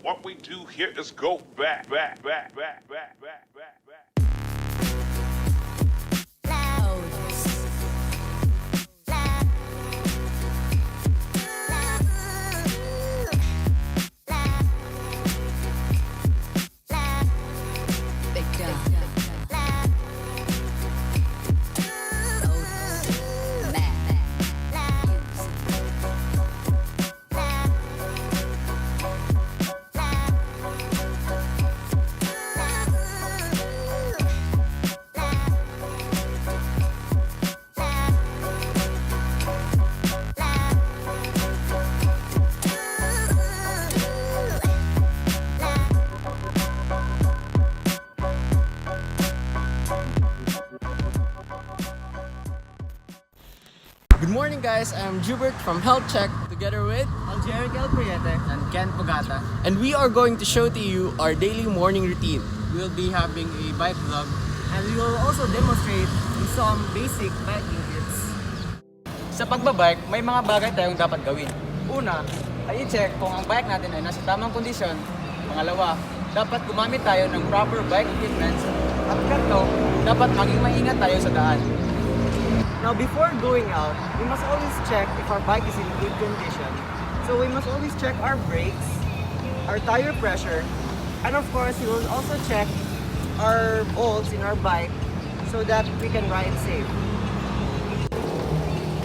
What we do here is go back, back, back, back, back, back, back, back. Good morning guys, I'm Jubert from Health Check together with Angelical Priete and Ken Pugata. and we are going to show to you our daily morning routine. We'll be having a bike vlog and we will also demonstrate some basic biking tips. Sa pagbabike, may mga bagay tayong dapat gawin. Una, ay i-check kung ang bike natin ay nasa tamang kondisyon. Pangalawa, dapat gumamit tayo ng proper bike equipment. At katlo, dapat maging maingat tayo sa daan. Now, before going out, we must always check if our bike is in good condition. So we must always check our brakes, our tire pressure, and of course, we will also check our bolts in our bike so that we can ride safe.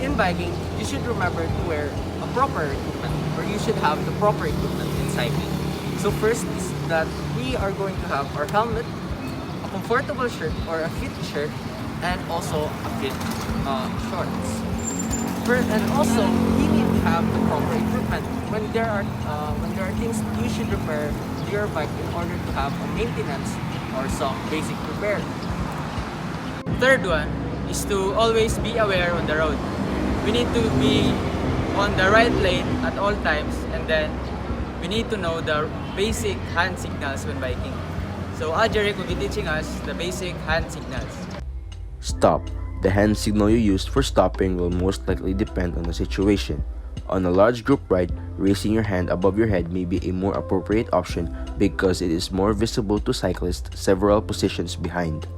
In biking, you should remember to wear a proper equipment, or you should have the proper equipment in cycling. So first is that we are going to have our helmet, a comfortable shirt or a fit shirt, and also a fit shorts. And also, we need to have the proper equipment. When there are things you should repair to your bike in order to have a maintenance or some basic repair. Third one is to always be aware on the road. We need to be on the right lane at all times, and then we need to know the basic hand signals when biking. So Ajeric will be teaching us the basic hand signals. Stop. The hand signal you use for stopping will most likely depend on the situation. On a large group ride, raising your hand above your head may be a more appropriate option because it is more visible to cyclists several positions behind.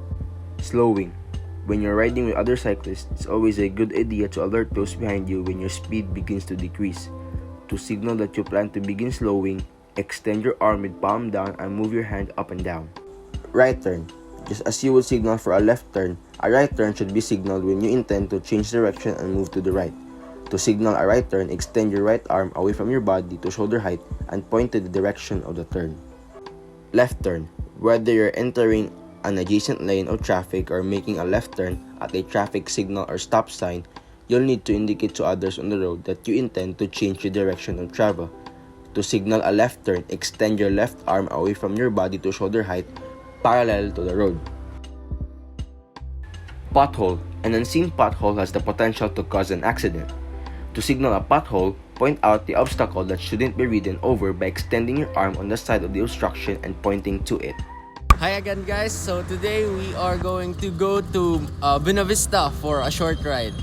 Slowing. When you're riding with other cyclists, it's always a good idea to alert those behind you when your speed begins to decrease. To signal that you plan to begin slowing, extend your arm with palm down and move your hand up and down. Right turn. Just as you would signal for a left turn, a right turn should be signaled when you intend to change direction and move to the right. To signal a right turn, extend your right arm away from your body to shoulder height and point to the direction of the turn. Left turn. Whether you're entering an adjacent lane of traffic or making a left turn at a traffic signal or stop sign, you'll need to indicate to others on the road that you intend to change the direction of travel. To signal a left turn, extend your left arm away from your body to shoulder height parallel to the road. Pothole. An unseen pothole has the potential to cause an accident. To signal a pothole, point out the obstacle that shouldn't be ridden over by extending your arm on the side of the obstruction and pointing to it. Hi again guys, so today we are going to go to Buena Vista for a short ride.